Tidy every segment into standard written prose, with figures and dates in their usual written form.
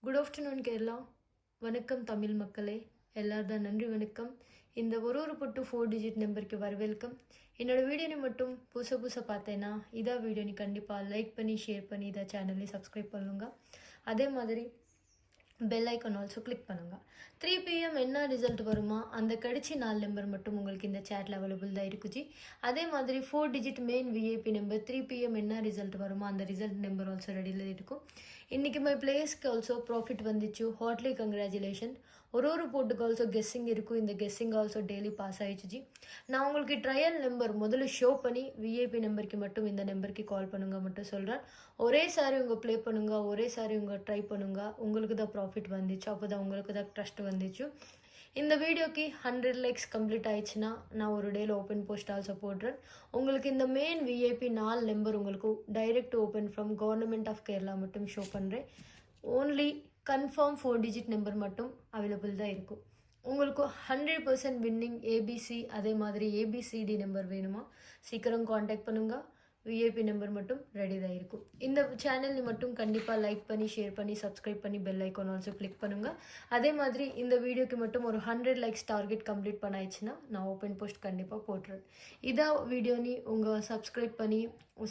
Good afternoon Kerala. வணக்கம் தமிழ் மக்களே, எல்லார்தான் நன்றி வணக்கம். இந்த ஒரு பொட்டு 4 டிஜிட் நம்பருக்கு வரவேல்கம். என்னோட வீடியோ மட்டும் புதுசாக பார்த்தேன்னா இதா வீடியோ நீ கண்டிப்பாக லைக் பண்ணி ஷேர் பண்ணி இதை சேனல்லே சப்ஸ்கிரைப் பண்ணுங்க. அதே மாதிரி பெல் ஐக்கான் ஆல்சோ கிளிக் பண்ணுங்கள். 3 PM என்ன ரிசல்ட் வருமா அந்த கடைசி 4 நம்பர் மட்டும் உங்களுக்கு இந்த சேட்டில் அவைலபிள் தான் இருக்குச்சு. அதே மாதிரி 4 digit main VIP number 3 PM என்ன ரிசல்ட் வருமா அந்த ரிசல்ட் நம்பர் ஆல்சோ ரெடியில் இருக்கும். இன்றைக்கி மை பிளேஸ்க்கு ஆல்சோ ப்ராஃபிட் வந்துச்சு. Hardly congratulation. ஒரு போட்டுக்கு ஆல்சோ கெஸ்ஸிங் இருக்கும். இந்த கெஸ்ஸிங் ஆல்சோ டெய்லி பாஸ் ஆயிடுச்சு. நான் உங்களுக்கு ட்ரையல் நம்பர் முதல்ல ஷோ பண்ணி விஐபி நம்பருக்கு மட்டும் இந்த நம்பருக்கு கால் பண்ணுங்க மட்டும் சொல்கிறேன். ஒரே சாரி உங்கள் ப்ளே பண்ணுங்க, ஒரே சாரி உங்கள் ட்ரை பண்ணுங்க. உங்களுக்கு தான் ப்ராஃபிட் வந்துச்சு, அப்போ தான் உங்களுக்கு தான் ட்ரஸ்ட் வந்துச்சு. இந்த வீடியோக்கு 100 லைக்ஸ் கம்ப்ளீட் ஆயிடுச்சுன்னா நான் ஒரு டேயில் ஓப்பன் போஸ்ட் ஆல்சோ போடுறேன். உங்களுக்கு இந்த மெயின் விஐபி 4 நம்பர் உங்களுக்கு direct open from government of Kerala மட்டும் ஷோ பண்ணுறேன். ஓன்லி கன்ஃபார்ம் 4 டிஜிட் நம்பர் மட்டும் அவைலபிள் தான் இருக்கும். உங்களுக்கு 100% வின்னிங் ஏபிசி அதே மாதிரி ஏபிசிடி நம்பர் வேணுமா சீக்கிரம் காண்டாக்ட் பண்ணுங்கள். விஐபி நம்பர் மட்டும் ரெடி தான் இருக்கும். இந்த சேனல் மட்டும் கண்டிப்பாக லைக் பண்ணி ஷேர் பண்ணி சப்ஸ்கிரைப் பண்ணி பெல் ஐக்கான் ஆல்சோ கிளிக் பண்ணுங்கள். அதே மாதிரி இந்த வீடியோக்கு மட்டும் ஒரு 100 லைக்ஸ் டார்கெட் கம்ப்ளீட் பண்ணாயிடுச்சுன்னா நான் ஓப்பன் போஸ்ட் கண்டிப்பாக போட்டுறேன். இதான் வீடியோ நீ உங்கள் சப்ஸ்கிரைப் பண்ணி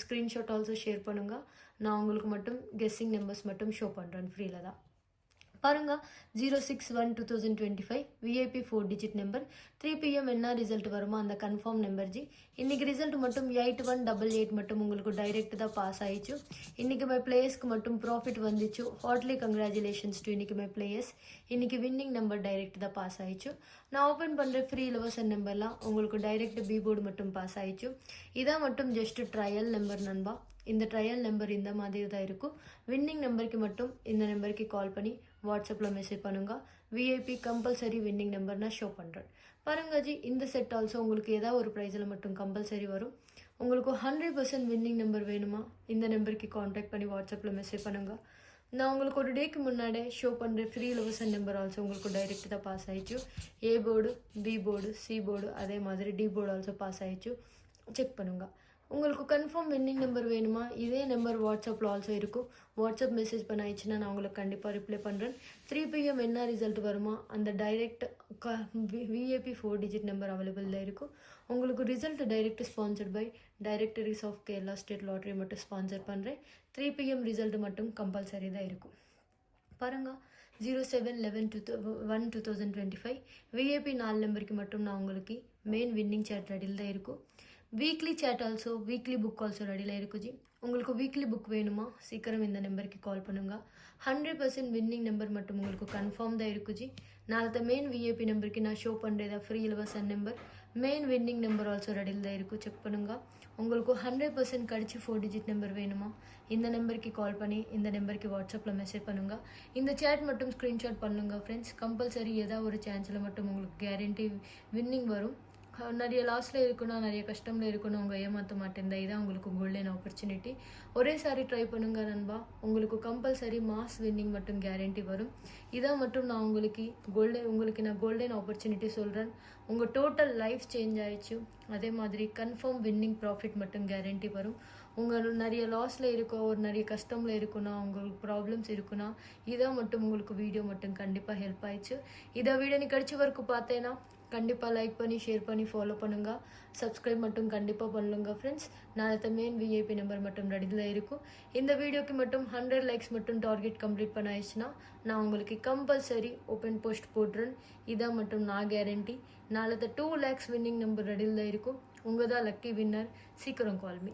ஸ்க்ரீன்ஷாட் ஆல்சோ ஷேர் பண்ணுங்கள். நான் உங்களுக்கு மட்டும் கெஸ்ஸிங் நம்பர்ஸ் மட்டும் ஷோ பண்ணுறேன் ஃப்ரீயில் தான். பாருங்க 061-2025 விஐபி 4 டிஜிட் நம்பர் 3 PM என்ன ரிசல்ட் வருமோ அந்த கன்ஃபார்ம் நம்பர் ஜி. இன்னைக்கு ரிசல்ட் மட்டும் 8188 மட்டும் உங்களுக்கு டைரக்ட் தான் பாஸ் ஆயிடுச்சு. இன்னைக்கு மை பிளேயர்ஸ்க்கு மட்டும் ப்ராஃபிட் வந்துச்சு. ஹார்ட்லி கங்க்ராச்சுலேஷன்ஸ் டு இன்னைக்கு மை பிளேயர்ஸ். இன்னைக்கு வின்னிங் நம்பர் டைரக்ட் தான் பாஸ் ஆயிடுச்சு. நான் ஓப்பன் பண்ணுற ஃப்ரீ இலவச நம்பர்லாம் உங்களுக்கு டைரக்ட் பி போர்டு மட்டும் பாஸ் ஆயிடுச்சு. இதான் மட்டும் ஜஸ்ட் ட்ரையல் நம்பர் நண்பா. இந்த ட்ரையல் நம்பர் இந்த மாதிரி தான் இருக்கும். வின்னிங் நம்பருக்கு மட்டும் இந்த நம்பருக்கு கால் பண்ணி வாட்ஸ்அப்பில் மெசேஜ் பண்ணுங்க. விஐபி கம்பல்சரி வின்னிங் நம்பர் நான் ஷோ பண்ணுறேன். பாருங்க ஜி, இந்த செட் ஆல்சோ உங்களுக்கு ஏதாவது ஒரு ப்ரைஸில் மட்டும் கம்பல்சரி வரும். உங்களுக்கு 100% வின்னிங் நம்பர் வேணுமா இந்த நம்பருக்கு காண்டாக்ட் பண்ணி வாட்ஸ்அப்பில் மெசேஜ் பண்ணுங்க. நான் உங்களுக்கு ஒரு டேக்கு முன்னாடி ஷோ பண்ணுற ஃப்ரீ இலவச நம்பர் ஆல்சோ உங்களுக்கு டைரெக்ட் தான் பாஸ் ஆயிடுச்சு. A board, B board, C board அதே மாதிரி டி போர்டு ஆல்சோ பாஸ் ஆயிடுச்சு. செக் பண்ணுங்கள். உங்களுக்கு கன்ஃபார்ம் வின்னிங் நம்பர் வேணுமா இதே நம்பர் வாட்ஸ்அப்பில் ஆல்சோ இருக்கும். வாட்ஸ்அப் மெசேஜ் பண்ணாயிடுச்சுன்னா நான் உங்களுக்கு கண்டிப்பாக ரிப்ளை பண்ணுறேன். 3 PM என்ன ரிசல்ட் வருமா அந்த direct VIP 4 digit number available தான் இருக்கும். உங்களுக்கு result direct sponsored by directories of Kerala state lottery மட்டும் ஸ்பான்சர் பண்ணுறேன். 3 PM ரிசல்ட் மட்டும் கம்பல்சரி தான் இருக்கும். பாருங்கள் 07/11/2025 விஏபி 4 நம்பருக்கு மட்டும் நான் உங்களுக்கு மெயின் வின்னிங் சேட் ரெடியில் தான் இருக்கும். Weekly chart also weekly book also ரெடியில் இருக்குஜி. உங்களுக்கு வீக்லி புக் வேணுமா சீக்கிரம் இந்த நம்பருக்கு கால் பண்ணுங்க. 100% வின்னிங் நம்பர் மட்டும் உங்களுக்கு கன்ஃபார்ம் தான் இருக்குஜி. நாளത്തെ மெயின் விஏபி நம்பருக்கு நான் ஷோ பண்ணுறதா ஃப்ரீ இலவச number main winning number also ரெடியில் தான் இருக்கும். செக் பண்ணுங்க. உங்களுக்கு 100% கடிச்சு 4 டிஜிட் நம்பர் வேணுமா இந்த நம்பருக்கு கால் பண்ணி இந்த நம்பருக்கு வாட்ஸ்அப்பில் மெசேஜ் பண்ணுங்கள். இந்த சேட் மட்டும் ஸ்க்ரீன்ஷாட் பண்ணுங்கள் ஃப்ரெண்ட்ஸ். கம்பல்சரி ஏதாவது ஒரு சான்ஸில் மட்டும் உங்களுக்கு கேரண்டி வின்னிங் வரும். நிறைய லாஸில் இருக்கணும், நிறைய கஷ்டமில் இருக்கணும், அவங்க ஏமாற்ற மாட்டேன். இதான் உங்களுக்கு கோல்டன் ஆப்பர்ச்சுனிட்டி. ஒரே சாரி ட்ரை பண்ணுங்க நண்பா. உங்களுக்கு கம்பல்சரி மாஸ் வின்னிங் மட்டும் கேரண்டி வரும். இதான் மட்டும் நான் உங்களுக்கு நான் கோல்டன் ஆப்பர்ச்சுனிட்டி சொல்கிறேன். உங்கள் டோட்டல் லைஃப் சேஞ்ச் ஆயிடுச்சு. அதே மாதிரி கன்ஃபார்ம் வின்னிங் ப்ராஃபிட் மட்டும் கேரண்டி வரும். உங்கள் நிறைய லாஸில் இருக்கோ ஒரு நிறைய கஷ்டமில் இருக்குன்னா உங்களுக்கு ப்ராப்ளம்ஸ் இருக்குன்னா இதான் மட்டும் உங்களுக்கு வீடியோ மட்டும் கண்டிப்பாக ஹெல்ப் ஆயிடுச்சு. இதை வீடியோ நீ கடிச்ச வரைக்கும் பார்த்தேன்னா கண்டிப்பாக லைக் பண்ணி ஷேர் பண்ணி ஃபாலோ பண்ணுங்கள். சப்ஸ்கிரைப் மட்டும் கண்டிப்பாக பண்ணுங்க ஃப்ரெண்ட்ஸ். நாளത്തെ மெயின் விஐபி நம்பர் மட்டும் ரெடியில் இருக்கும். இந்த வீடியோக்கு மட்டும் 100 லைக்ஸ் மட்டும் டார்கெட் கம்ப்ளீட் பண்ணாயிடுச்சுன்னா நான் உங்களுக்கு கம்பல்சரி ஓப்பன் போஸ்ட் போடுறேன். இதான் மட்டும் நான் கேரண்டி. நாளത്തെ 2 lakhs வின்னிங் நம்பர் ரெடியில் இருக்கும். உங்கள் தான் லக்கி வின்னர். சீக்கிரம் கால் மீ.